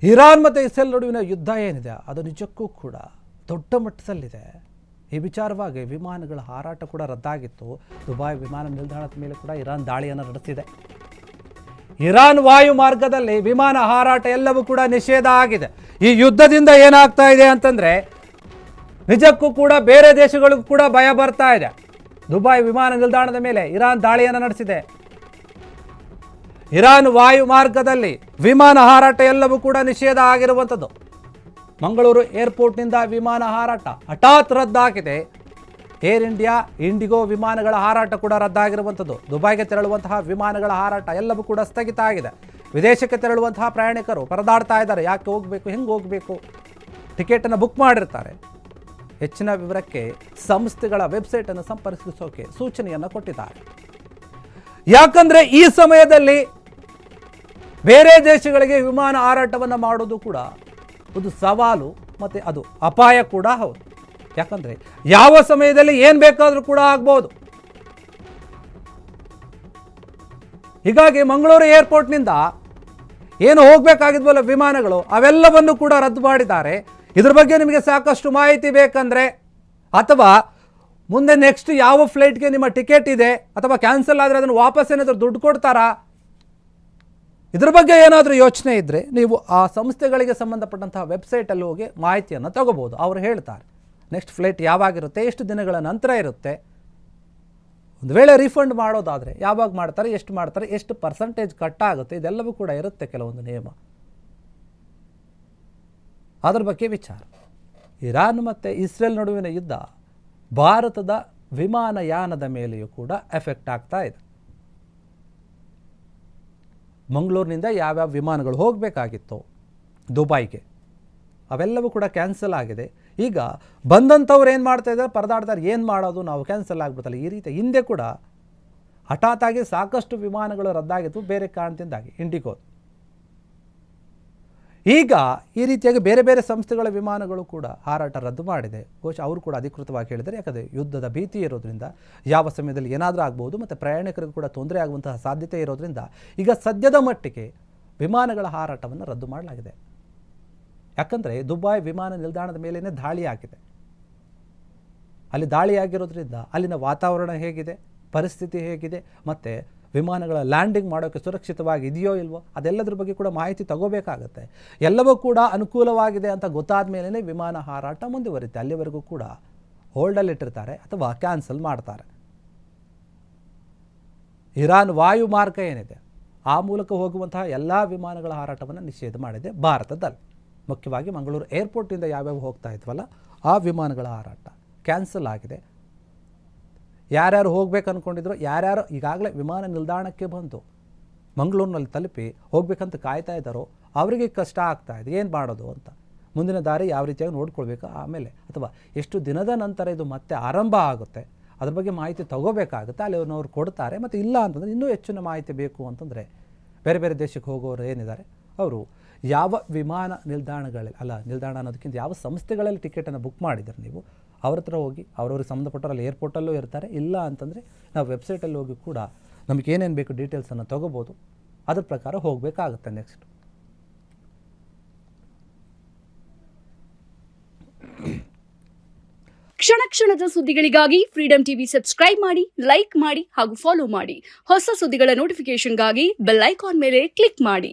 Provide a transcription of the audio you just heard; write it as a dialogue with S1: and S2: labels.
S1: Iran ಮತ್ತು Israel ನಡುವಿನ ಯುದ್ಧ ಏನಿದೆ ಅದು ನಿಜಕ್ಕೂ ಕೂಡ ದೊಡ್ಡ ಮಟ್ಟದಲ್ಲಿದೆ. ಈ ವಿಚಾರವಾಗಿ ವಿಮಾನಗಳ ಹಾರಾಟ ಕೂಡ ರದ್ದಾಗಿತ್ತು. ದುಬೈ ವಿಮಾನ ನಿಲ್ದಾಣದ ಮೇಲೆ ಕೂಡ ಇರಾನ್ ದಾಳಿಯನ್ನು ನಡೆಸಿದೆ. ಇರಾನ್ ವಾಯು ಮಾರ್ಗದಲ್ಲಿ ವಿಮಾನ ಹಾರಾಟ ಎಲ್ಲವೂ ಕೂಡ ನಿಷೇಧ ಆಗಿದೆ. ಈ ಯುದ್ಧದಿಂದ ಏನಾಗ್ತಾ ಇದೆ ಅಂತಂದರೆ ನಿಜಕ್ಕೂ ಕೂಡ ಬೇರೆ ದೇಶಗಳಿಗೂ ಕೂಡ ಭಯ ಬರ್ತಾ ಇದೆ. ದುಬೈ ವಿಮಾನ ನಿಲ್ದಾಣದ ಮೇಲೆ ಇರಾನ್ ದಾಳಿಯನ್ನು ನಡೆಸಿದೆ. ಇರಾನ್ ವಾಯು ಮಾರ್ಗದಲ್ಲಿ ವಿಮಾನ ಹಾರಾಟ ಎಲ್ಲವೂ ಕೂಡ ನಿಷೇಧ ಆಗಿರುವಂಥದ್ದು. ಮಂಗಳೂರು ಏರ್ಪೋರ್ಟ್ನಿಂದ ವಿಮಾನ ಹಾರಾಟ ಹಠಾತ್ ರದ್ದಾಗಿದೆ. ಏರ್ ಇಂಡಿಯಾ, ಇಂಡಿಗೋ ವಿಮಾನಗಳ ಹಾರಾಟ ಕೂಡ ರದ್ದಾಗಿರುವಂಥದ್ದು. ದುಬೈಗೆ ತೆರಳುವಂತಹ ವಿಮಾನಗಳ ಹಾರಾಟ ಎಲ್ಲವೂ ಕೂಡ ಸ್ಥಗಿತ ಆಗಿದೆ. ವಿದೇಶಕ್ಕೆ ತೆರಳುವಂತಹ ಪ್ರಯಾಣಿಕರು ಪರದಾಡ್ತಾ ಇದ್ದಾರೆ. ಯಾಕೆ ಹೋಗಬೇಕು, ಹೆಂಗೆ ಹೋಗಬೇಕು, ಟಿಕೆಟನ್ನು ಬುಕ್ ಮಾಡಿರ್ತಾರೆ. ಹೆಚ್ಚಿನ ವಿವರಕ್ಕೆ ಸಂಸ್ಥೆಗಳ ವೆಬ್ಸೈಟನ್ನು ಸಂಪರ್ಕಿಸೋಕೆ ಸೂಚನೆಯನ್ನು ಕೊಟ್ಟಿದ್ದಾರೆ. ಯಾಕಂದರೆ ಈ ಸಮಯದಲ್ಲಿ ಬೇರೆ ದೇಶಗಳಿಗೆ ವಿಮಾನ ಹಾರಾಟವನ್ನು ಮಾಡೋದು ಕೂಡ ಒಂದು ಸವಾಲು ಮತ್ತು ಅದು ಅಪಾಯ ಕೂಡ ಹೌದು. ಯಾಕಂದರೆ ಯಾವ ಸಮಯದಲ್ಲಿ ಏನು ಬೇಕಾದರೂ ಕೂಡ ಆಗ್ಬೋದು. ಹೀಗಾಗಿ ಮಂಗಳೂರು ಏರ್ಪೋರ್ಟ್ನಿಂದ ಏನು ಹೋಗಬೇಕಾಗಿದ್ವಲ್ಲ ವಿಮಾನಗಳು ಅವೆಲ್ಲವನ್ನು ಕೂಡ ರದ್ದು ಮಾಡಿದ್ದಾರೆ. ಇದ್ರ ಬಗ್ಗೆ ನಿಮಗೆ ಸಾಕಷ್ಟು ಮಾಹಿತಿ ಬೇಕಂದರೆ ಅಥವಾ ಮುಂದೆ ನೆಕ್ಸ್ಟ್ ಯಾವ ಫ್ಲೈಟ್ಗೆ ನಿಮ್ಮ ಟಿಕೆಟ್ ಇದೆ ಅಥವಾ ಕ್ಯಾನ್ಸಲ್ ಆದರೆ ಅದನ್ನು ವಾಪಸ್ ಏನಾದರೂ ದುಡ್ಡು ಕೊಡ್ತಾರಾ, ಇದ್ರ ಬಗ್ಗೆ ಏನಾದರೂ ಯೋಚನೆ ಇದ್ದರೆ ನೀವು ಆ ಸಂಸ್ಥೆಗಳಿಗೆ ಸಂಬಂಧಪಟ್ಟಂತಹ ವೆಬ್ಸೈಟಲ್ಲಿ ಹೋಗಿ ಮಾಹಿತಿಯನ್ನು ತಗೋಬೋದು. ಅವರು ಹೇಳ್ತಾರೆ ನೆಕ್ಸ್ಟ್ ಫ್ಲೈಟ್ ಯಾವಾಗಿರುತ್ತೆ, ಎಷ್ಟು ದಿನಗಳ ನಂತರ ಇರುತ್ತೆ, ಒಂದು ವೇಳೆ ರೀಫಂಡ್ ಮಾಡೋದಾದರೆ ಯಾವಾಗ ಮಾಡ್ತಾರೆ, ಎಷ್ಟು ಪರ್ಸೆಂಟೇಜ್ ಕಟ್ ಆಗುತ್ತೆ, ಇದೆಲ್ಲವೂ ಕೂಡ ಇರುತ್ತೆ ಕೆಲವೊಂದು ನಿಯಮ. ಅದರ ಬಗ್ಗೆ ವಿಚಾರ. ಇರಾನ್ ಮತ್ತು ಇಸ್ರೇಲ್ ನಡುವಿನ ಯುದ್ಧ ಭಾರತದ ವಿಮಾನಯಾನದ ಮೇಲೆಯೂ ಕೂಡ ಎಫೆಕ್ಟ್ ಆಗ್ತಾ ಇದೆ. ಮಂಗಳೂರಿನಿಂದ ಯಾವ್ಯಾವ ವಿಮಾನಗಳು ಹೋಗಬೇಕಾಗಿತ್ತು ದುಬೈಗೆ ಅವೆಲ್ಲವೂ ಕೂಡ ಕ್ಯಾನ್ಸಲ್ ಆಗಿದೆ. ಈಗ ಬಂದಂಥವ್ರು ಏನು ಮಾಡ್ತಾ ಇದ್ದಾರೆ, ಪರದಾಡ್ತಾರೆ, ಏನು ಮಾಡೋದು, ನಾವು ಕ್ಯಾನ್ಸಲ್ ಆಗಿಬಿಡ್ತಲ್ಲ ಈ ರೀತಿ. ಹಿಂದೆ ಕೂಡ ಹಠಾತ್ತಾಗಿ ಸಾಕಷ್ಟು ವಿಮಾನಗಳು ರದ್ದಾಗಿತ್ತು ಬೇರೆ ಕಾರಣದಿಂದಾಗಿ, ಇಂಡಿಗೋ. ಈಗ ಈ ರೀತಿಯಾಗಿ ಬೇರೆ ಬೇರೆ ಸಂಸ್ಥೆಗಳ ವಿಮಾನಗಳು ಕೂಡ ಹಾರಾಟ ರದ್ದು ಮಾಡಿದೆ. ಬಹುಶಃ ಅವರು ಕೂಡ ಅಧಿಕೃತವಾಗಿ ಹೇಳಿದರೆ, ಯಾಕಂದರೆ ಯುದ್ಧದ ಭೀತಿ ಇರೋದ್ರಿಂದ ಯಾವ ಸಮಯದಲ್ಲಿ ಏನಾದರೂ ಆಗ್ಬೋದು ಮತ್ತು ಪ್ರಯಾಣಿಕರಿಗೂ ಕೂಡ ತೊಂದರೆ ಆಗುವಂತಹ ಸಾಧ್ಯತೆ ಇರೋದ್ರಿಂದ ಈಗ ಸದ್ಯದ ಮಟ್ಟಿಗೆ ವಿಮಾನಗಳ ಹಾರಾಟವನ್ನು ರದ್ದು ಮಾಡಲಾಗಿದೆ. ಯಾಕಂದರೆ ದುಬೈ ವಿಮಾನ ನಿಲ್ದಾಣದ ಮೇಲೇ ದಾಳಿ ಆಗಿದೆ. ಅಲ್ಲಿ ದಾಳಿಯಾಗಿರೋದ್ರಿಂದ ಅಲ್ಲಿನ ವಾತಾವರಣ ಹೇಗಿದೆ, ಪರಿಸ್ಥಿತಿ ಹೇಗಿದೆ, ಮತ್ತು ವಿಮಾನಗಳ ಲ್ಯಾಂಡಿಂಗ್ ಮಾಡೋಕ್ಕೆ ಸುರಕ್ಷಿತವಾಗಿ ಇದೆಯೋ ಇಲ್ವೋ ಅದೆಲ್ಲದ್ರ ಬಗ್ಗೆ ಕೂಡ ಮಾಹಿತಿ ತಗೋಬೇಕಾಗತ್ತೆ. ಎಲ್ಲವೂ ಕೂಡ ಅನುಕೂಲವಾಗಿದೆ ಅಂತ ಗೊತ್ತಾದ ಮೇಲೇ ವಿಮಾನ ಹಾರಾಟ ಮುಂದುವರಿಯುತ್ತೆ. ಅಲ್ಲಿವರೆಗೂ ಕೂಡ ಹೋಲ್ಡಲ್ಲಿಟ್ಟಿರ್ತಾರೆ ಅಥವಾ ಕ್ಯಾನ್ಸಲ್ ಮಾಡ್ತಾರೆ. ಇರಾನ್ ವಾಯು ಮಾರ್ಗ ಏನಿದೆ ಆ ಮೂಲಕ ಹೋಗುವಂತಹ ಎಲ್ಲ ವಿಮಾನಗಳ ಹಾರಾಟವನ್ನು ನಿಷೇಧ ಮಾಡಿದೆ ಭಾರತದಲ್ಲಿ. ಮುಖ್ಯವಾಗಿ ಮಂಗಳೂರು ಏರ್ಪೋರ್ಟಿಂದ ಯಾವ್ಯಾವ ಹೋಗ್ತಾ ಇದ್ವಲ್ಲ ಆ ವಿಮಾನಗಳ ಹಾರಾಟ ಕ್ಯಾನ್ಸಲ್ ಆಗಿದೆ. ಯಾರ್ಯಾರು ಹೋಗ್ಬೇಕು ಅಂದ್ಕೊಂಡಿದ್ರು, ಯಾರ್ಯಾರು ಈಗಾಗಲೇ ವಿಮಾನ ನಿಲ್ದಾಣಕ್ಕೆ ಬಂದು ಮಂಗಳೂರಿನಲ್ಲಿ ತಲುಪಿ ಹೋಗ್ಬೇಕಂತ ಕಾಯ್ತಾ ಇದ್ದಾರೋ ಅವರಿಗೆ ಕಷ್ಟ ಆಗ್ತಾ ಇದೆ. ಏನು ಮಾಡೋದು ಅಂತ, ಮುಂದಿನ ದಾರಿ ಯಾವ ರೀತಿಯಾಗಿ ನೋಡ್ಕೊಳ್ಬೇಕು, ಆಮೇಲೆ ಅಥವಾ ಎಷ್ಟು ದಿನದ ನಂತರ ಇದು ಮತ್ತೆ ಆರಂಭ ಆಗುತ್ತೆ ಅದ್ರ ಬಗ್ಗೆ ಮಾಹಿತಿ ತಗೋಬೇಕಾಗುತ್ತೆ. ಅಲ್ಲಿ ಅವ್ರು ಕೊಡ್ತಾರೆ. ಮತ್ತು ಇಲ್ಲ ಅಂತಂದರೆ ಇನ್ನೂ ಹೆಚ್ಚಿನ ಮಾಹಿತಿ ಬೇಕು ಅಂತಂದರೆ ಬೇರೆ ಬೇರೆ ದೇಶಕ್ಕೆ ಹೋಗೋರು ಏನಿದ್ದಾರೆ ಅವರು ಯಾವ ವಿಮಾನ ನಿಲ್ದಾಣ ಅನ್ನೋದಕ್ಕಿಂತ ಯಾವ ಸಂಸ್ಥೆಗಳಲ್ಲಿ ಟಿಕೆಟನ್ನು ಬುಕ್ ಮಾಡಿದ್ದಾರೆ ನೀವು ಅವ್ರ ಹತ್ರ ಹೋಗಿ ಅವ್ರವ್ರಿಗೆ ಸಂಬಂಧಪಟ್ಟವರಲ್ಲಿ ಏರ್ಪೋರ್ಟಲ್ಲೂ ಇರ್ತಾರೆ. ಇಲ್ಲ ಅಂತಂದರೆ ನಾವು ವೆಬ್ಸೈಟಲ್ಲಿ ಹೋಗಿ ಕೂಡ ನಮಗೆ ಏನೇನು ಬೇಕು ಡೀಟೇಲ್ಸನ್ನು ತೊಗೋಬೋದು. ಅದ್ರ ಪ್ರಕಾರ ಹೋಗಬೇಕಾಗುತ್ತೆ. ನೆಕ್ಸ್ಟ್
S2: ಕ್ಷಣ ಕ್ಷಣದ ಸುದ್ದಿಗಳಿಗಾಗಿ ಫ್ರೀಡಂ ಟಿವಿ ಸಬ್ಸ್ಕ್ರೈಬ್ ಮಾಡಿ, ಲೈಕ್ ಮಾಡಿ ಹಾಗೂ ಫಾಲೋ ಮಾಡಿ. ಹೊಸ ಸುದ್ದಿಗಳ ನೋಟಿಫಿಕೇಶನ್ಗಾಗಿ ಬೆಲ್ ಐಕಾನ್ ಮೇಲೆ ಕ್ಲಿಕ್ ಮಾಡಿ.